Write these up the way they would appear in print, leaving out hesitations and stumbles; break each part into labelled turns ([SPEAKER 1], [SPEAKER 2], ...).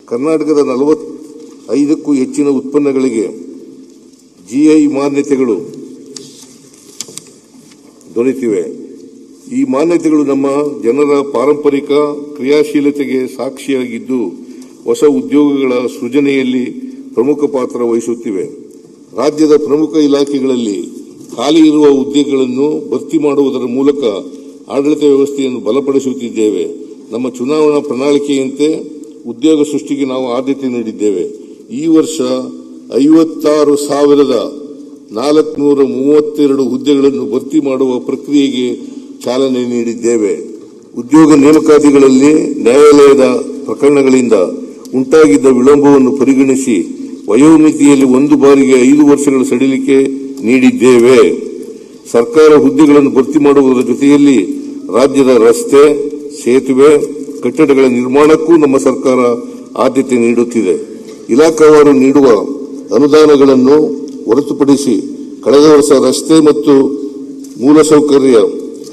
[SPEAKER 1] ಕರ್ನಾಟಕದ 45ಕ್ಕೂ ಹೆಚ್ಚಿನ ಉತ್ಪನ್ನಗಳಿಗೆ ಜಿಐ ಮಾನ್ಯತೆಗಳು ದೊರೆತಿವೆ. ಈ ಮಾನ್ಯತೆಗಳು ನಮ್ಮ ಜನರ ಪಾರಂಪರಿಕ ಕ್ರಿಯಾಶೀಲತೆಗೆ ಸಾಕ್ಷಿಯಾಗಿದ್ದು ಹೊಸ ಉದ್ಯೋಗಗಳ ಸೃಜನೆಯಲ್ಲಿ ಪ್ರಮುಖ ಪಾತ್ರ ವಹಿಸುತ್ತಿವೆ. ರಾಜ್ಯದ ಪ್ರಮುಖ ಇಲಾಖೆಗಳಲ್ಲಿ ಖಾಲಿ ಇರುವ ಹುದ್ದೆಗಳನ್ನು ಭರ್ತಿ ಮಾಡುವುದರ ಮೂಲಕ ಆಡಳಿತ ವ್ಯವಸ್ಥೆಯನ್ನು ಬಲಪಡಿಸುತ್ತಿದ್ದೇವೆ. ನಮ್ಮ ಚುನಾವಣಾ ಪ್ರಣಾಳಿಕೆಯಂತೆ ಉದ್ಯೋಗ ಸೃಷ್ಟಿಗೆ ನಾವು ಆದ್ಯತೆ ನೀಡಿದ್ದೇವೆ. ಈ ವರ್ಷ 56,432 ಹುದ್ದೆಗಳನ್ನು ಭರ್ತಿ ಮಾಡುವ ಪ್ರಕ್ರಿಯೆಗೆ ಚಾಲನೆ ನೀಡಿದ್ದೇವೆ. ಉದ್ಯೋಗ ನೇಮಕಾತಿಗಳಲ್ಲಿ ನ್ಯಾಯಾಲಯದ ಪ್ರಕರಣಗಳಿಂದ ಉಂಟಾಗಿದ್ದ ವಿಳಂಬವನ್ನು ಪರಿಗಣಿಸಿ ವಯೋಮಿತಿಯಲ್ಲಿ 1 ಬಾರಿಗೆ 5 ವರ್ಷಗಳ ಸಡಿಲಿಕೆ ನೀಡಿದ್ದೇವೆ. ಸರ್ಕಾರ ಹುದ್ದೆಗಳನ್ನು ಭರ್ತಿ ಮಾಡುವುದರ ಜೊತೆಯಲ್ಲಿ ರಾಜ್ಯದ ರಸ್ತೆ, ಸೇತುವೆ, ಕಟ್ಟಡಗಳ ನಿರ್ಮಾಣಕ್ಕೂ ನಮ್ಮ ಸರ್ಕಾರ ಆದ್ಯತೆ ನೀಡುತ್ತಿದೆ. ಇಲಾಖಾವಾರು ನೀಡುವ ಅನುದಾನಗಳನ್ನು ಹೊರತುಪಡಿಸಿ ಕಳೆದ ವರ್ಷ ರಸ್ತೆ ಮತ್ತು ಮೂಲಸೌಕರ್ಯ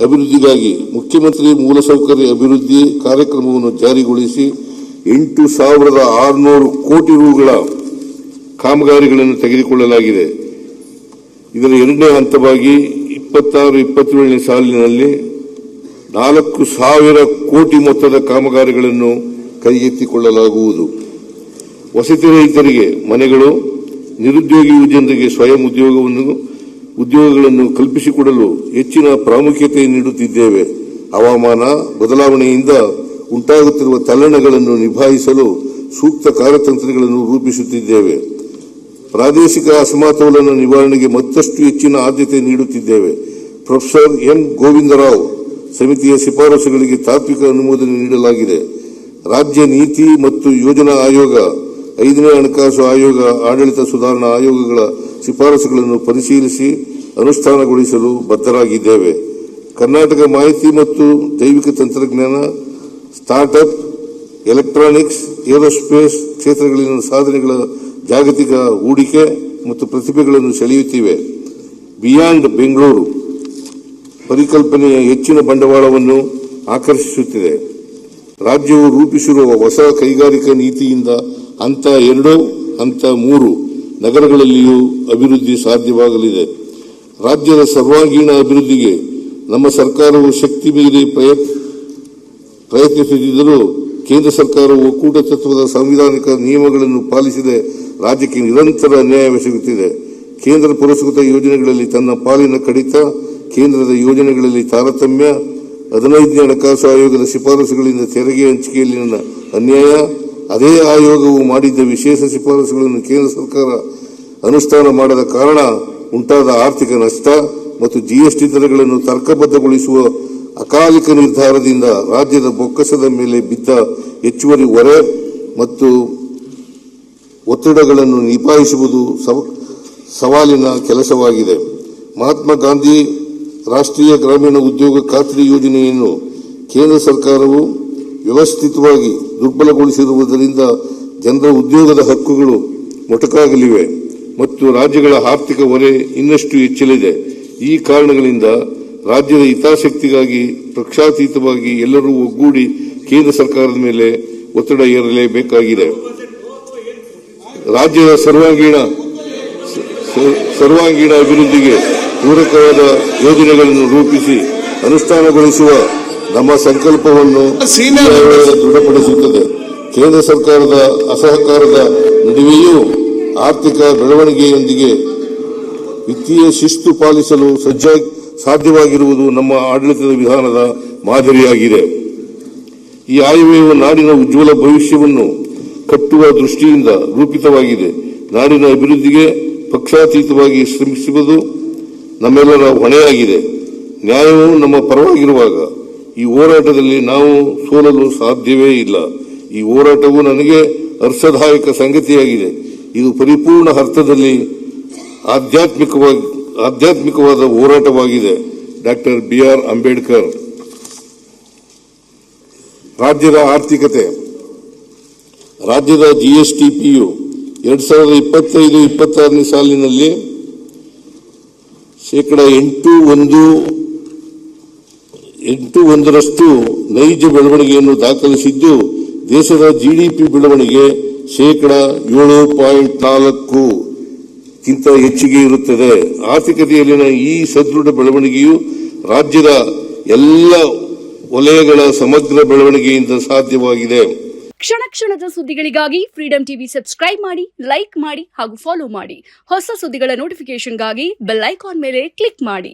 [SPEAKER 1] ಅಭಿವೃದ್ಧಿಗಾಗಿ ಮುಖ್ಯಮಂತ್ರಿ ಮೂಲಸೌಕರ್ಯ ಅಭಿವೃದ್ಧಿ ಕಾರ್ಯಕ್ರಮವನ್ನು ಜಾರಿಗೊಳಿಸಿ 8,600 ಕೋಟಿ ರೂಗಳ ಕಾಮಗಾರಿಗಳನ್ನು ತೆಗೆದುಕೊಳ್ಳಲಾಗಿದೆ. ಇದರ ಎರಡನೇ ಹಂತವಾಗಿ 26-27ನೇ ಸಾಲಿನಲ್ಲಿ 4,000 ಕೋಟಿ ಮೊತ್ತದ ಕಾಮಗಾರಿಗಳನ್ನು ಕೈಗೆತ್ತಿಕೊಳ್ಳಲಾಗುವುದು. ವಸತಿ ರಹಿತರಿಗೆ ಮನೆಗಳು, ನಿರುದ್ಯೋಗಿ ಯುವಜನರಿಗೆ ಸ್ವಯಂ ಉದ್ಯೋಗಗಳನ್ನು ಕಲ್ಪಿಸಿಕೊಡಲು ಹೆಚ್ಚಿನ ಪ್ರಾಮುಖ್ಯತೆ ನೀಡುತ್ತಿದ್ದೇವೆ. ಹವಾಮಾನ ಬದಲಾವಣೆಯಿಂದ ಉಂಟಾಗುತ್ತಿರುವ ತಲ್ಲಣಗಳನ್ನು ನಿಭಾಯಿಸಲು ಸೂಕ್ತ ಕಾರ್ಯತಂತ್ರಗಳನ್ನು ರೂಪಿಸುತ್ತಿದ್ದೇವೆ. ಪ್ರಾದೇಶಿಕ ಅಸಮತೋಲನ ನಿವಾರಣೆಗೆ ಮತ್ತಷ್ಟು ಹೆಚ್ಚಿನ ಆದ್ಯತೆ ನೀಡುತ್ತಿದ್ದೇವೆ. ಪ್ರೊಫೆಸರ್ ಎಂ ಗೋವಿಂದರಾವ್ ಸಮಿತಿಯ ಶಿಫಾರಸುಗಳಿಗೆ ತಾತ್ವಿಕ ಅನುಮೋದನೆ ನೀಡಲಾಗಿದೆ. ರಾಜ್ಯ ನೀತಿ ಮತ್ತು ಯೋಜನಾ ಆಯೋಗ, 5ನೇ ಹಣಕಾಸು ಆಯೋಗ, ಆಡಳಿತ ಸುಧಾರಣಾ ಆಯೋಗಗಳ ಶಿಫಾರಸುಗಳನ್ನು ಪರಿಶೀಲಿಸಿ ಅನುಷ್ಠಾನಗೊಳಿಸಲು ಬದ್ಧರಾಗಿದ್ದೇವೆ. ಕರ್ನಾಟಕ ಮಾಹಿತಿ ಮತ್ತು ಜೈವಿಕ ತಂತ್ರಜ್ಞಾನ, ಸ್ಟಾರ್ಟ್ಅಪ್, ಎಲೆಕ್ಟ್ರಾನಿಕ್ಸ್, ಏರೋಸ್ಪೇಸ್ ಕ್ಷೇತ್ರಗಳಲ್ಲಿನ ಸಾಧನೆಗಳ ಜಾಗತಿಕ ಹೂಡಿಕೆ ಮತ್ತು ಪ್ರತಿಭೆಗಳನ್ನು ಸೆಳೆಯುತ್ತಿವೆ. ಬಿಯಾಂಡ್ ಬೆಂಗಳೂರು ಪರಿಕಲ್ಪನೆಯ ಹೆಚ್ಚಿನ ಬಂಡವಾಳವನ್ನು ಆಕರ್ಷಿಸುತ್ತಿದೆ. ರಾಜ್ಯವು ರೂಪಿಸಿರುವ ಹೊಸ ಕೈಗಾರಿಕಾ ನೀತಿಯಿಂದ ಹಂತ 2, ಹಂತ 3 ನಗರಗಳಲ್ಲಿಯೂ ಅಭಿವೃದ್ಧಿ ಸಾಧ್ಯವಾಗಲಿದೆ. ರಾಜ್ಯದ ಸರ್ವಾಂಗೀಣ ಅಭಿವೃದ್ಧಿಗೆ ನಮ್ಮ ಸರ್ಕಾರವು ಶಕ್ತಿ ಮೀರಿ ಪ್ರಯತ್ನಿಸುತ್ತಿದ್ದರೂ ಕೇಂದ್ರ ಸರ್ಕಾರವು ಒಕ್ಕೂಟ ತತ್ವದ ಸಾಂವಿಧಾನಿಕ ನಿಯಮಗಳನ್ನು ಪಾಲಿಸದೆ ರಾಜ್ಯಕ್ಕೆ ನಿರಂತರ ಅನ್ಯಾಯವೆಸಗುತ್ತಿದೆ. ಕೇಂದ್ರ ಪುರಸ್ಕೃತ ಯೋಜನೆಗಳಲ್ಲಿ ತನ್ನ ಪಾಲಿನ ಕಡಿತ, ಕೇಂದ್ರದ ಯೋಜನೆಗಳಲ್ಲಿ ತಾರತಮ್ಯ, 15ನೇ ಹಣಕಾಸು ಆಯೋಗದ ಶಿಫಾರಸುಗಳಿಂದ ತೆರಿಗೆ ಹಂಚಿಕೆಯಲ್ಲಿನ ಅನ್ಯಾಯ, ಅದೇ ಆಯೋಗವು ಮಾಡಿದ್ದ ವಿಶೇಷ ಶಿಫಾರಸುಗಳನ್ನು ಕೇಂದ್ರ ಸರ್ಕಾರ ಅನುಷ್ಠಾನ ಮಾಡದ ಕಾರಣ ಉಂಟಾದ ಆರ್ಥಿಕ ನಷ್ಟ ಮತ್ತು ಜಿಎಸ್ಟಿ ದರಗಳನ್ನು ತರ್ಕಬದ್ಧಗೊಳಿಸುವ ಅಕಾಲಿಕ ನಿರ್ಧಾರದಿಂದ ರಾಜ್ಯದ ಬೊಕ್ಕಸದ ಮೇಲೆ ಬಿದ್ದ ಹೆಚ್ಚುವರಿ ಹೊರೆ ಮತ್ತು ಒತ್ತಡಗಳನ್ನು ನಿಭಾಯಿಸುವುದು ಸವಾಲಿನ ಕೆಲಸವಾಗಿದೆ. ಮಹಾತ್ಮ ಗಾಂಧಿ ರಾಷ್ಟ್ರೀಯ ಗ್ರಾಮೀಣ ಉದ್ಯೋಗ ಖಾತ್ರಿ ಯೋಜನೆಯನ್ನು ಕೇಂದ್ರ ಸರ್ಕಾರವು ವ್ಯವಸ್ಥಿತವಾಗಿ ದುರ್ಬಲಗೊಳಿಸಿರುವುದರಿಂದ ಜನರ ಉದ್ಯೋಗದ ಹಕ್ಕುಗಳು ಮೊಟಕಾಗಲಿವೆ ಮತ್ತು ರಾಜ್ಯಗಳ ಆರ್ಥಿಕ ಹೊರೆ ಇನ್ನಷ್ಟು ಹೆಚ್ಚಲಿದೆ. ಈ ಕಾರಣಗಳಿಂದ ರಾಜ್ಯದ ಹಿತಾಸಕ್ತಿಗಾಗಿ ಪಕ್ಷಾತೀತವಾಗಿ ಎಲ್ಲರೂ ಒಗ್ಗೂಡಿ ಕೇಂದ್ರ ಸರ್ಕಾರದ ಮೇಲೆ ಒತ್ತಡ ಹೇರಲೇಬೇಕಾಗಿದೆ. ರಾಜ್ಯದ ಸರ್ವಾಂಗೀಣ ಅಭಿವೃದ್ಧಿಗೆ ಪೂರಕವಾದ ಯೋಜನೆಗಳನ್ನು ರೂಪಿಸಿ ಅನುಷ್ಠಾನಗೊಳಿಸುವ ನಮ್ಮ ಸಂಕಲ್ಪವನ್ನು ದೃಢಪಡಿಸುತ್ತದೆ. ಕೇಂದ್ರ ಸರ್ಕಾರದ ಅಸಹಕಾರದ ನಡುವೆಯೂ ಆರ್ಥಿಕ ಬೆಳವಣಿಗೆಯೊಂದಿಗೆ ವಿತ್ತೀಯ ಶಿಸ್ತು ಪಾಲಿಸಲು ಸಾಧ್ಯವಾಗಿರುವುದು ನಮ್ಮ ಆಡಳಿತದ ವಿಧಾನದ ಮಾದರಿಯಾಗಿದೆ. ಈ ಆಯವ್ಯಯವು ನಾಡಿನ ಉಜ್ವಲ ಭವಿಷ್ಯವನ್ನು ಕಟ್ಟುವ ದೃಷ್ಟಿಯಿಂದ ರೂಪಿತವಾಗಿದೆ. ನಾಡಿನ ಅಭಿವೃದ್ಧಿಗೆ ಪಕ್ಷಾತೀತವಾಗಿ ಶ್ರಮಿಸುವುದು ನಮ್ಮೆಲ್ಲರ ಹೊಣೆಯಾಗಿದೆ. ನ್ಯಾಯವು ನಮ್ಮ ಪರವಾಗಿರುವಾಗ ಈ ಹೋರಾಟದಲ್ಲಿ ನಾವು ಸೋಲಲು ಸಾಧ್ಯವೇ ಇಲ್ಲ. ಈ ಹೋರಾಟವು ನನಗೆ ಹರ್ಷದಾಯಕ ಸಂಗತಿಯಾಗಿದೆ. ಇದು ಪರಿಪೂರ್ಣ ಅರ್ಥದಲ್ಲಿ ಆಧ್ಯಾತ್ಮಿಕವಾದ ಹೋರಾಟವಾಗಿದೆ. Doctor BR Ambedkar. ರಾಜ್ಯದ ಆರ್ಥಿಕತೆ. ರಾಜ್ಯದ ಜಿಎಸ್ಟಿಪಿಯು 2025-26ನೇ ಸಾಲಿನಲ್ಲಿ %8.1% ನೈಜ ಬೆಳವಣಿಗೆಯನ್ನು ದಾಖಲಿಸಿದ್ದು, ದೇಶದ ಜಿಡಿಪಿ ಬೆಳವಣಿಗೆ 7.4% ಗಿಂತ ಹೆಚ್ಚಿಗೆ ಇರುತ್ತದೆ. ಆರ್ಥಿಕತೆಯಲ್ಲಿನ ಈ ಸದೃಢ ಬೆಳವಣಿಗೆಯು ರಾಜ್ಯದ ಎಲ್ಲ ವಲಯಗಳ ಸಮಗ್ರ ಬೆಳವಣಿಗೆಯಿಂದ ಸಾಧ್ಯವಾಗಿದೆ.
[SPEAKER 2] ಕ್ಷಣ ಕ್ಷಣದ ಸುದ್ದಿಗಳಿಗಾಗಿ ಫ್ರೀಡಂ ಟಿವಿ ಸಬ್ಸ್ಕ್ರೈಬ್ ಮಾಡಿ, ಲೈಕ್ ಮಾಡಿ ಹಾಗೂ ಫಾಲೋ ಮಾಡಿ. ಹೊಸ ಸುದ್ದಿಗಳ ನೋಟಿಫಿಕೇಶನ್ಗಾಗಿ ಬೆಲ್ ಐಕಾನ್ ಮೇಲೆ ಕ್ಲಿಕ್ ಮಾಡಿ.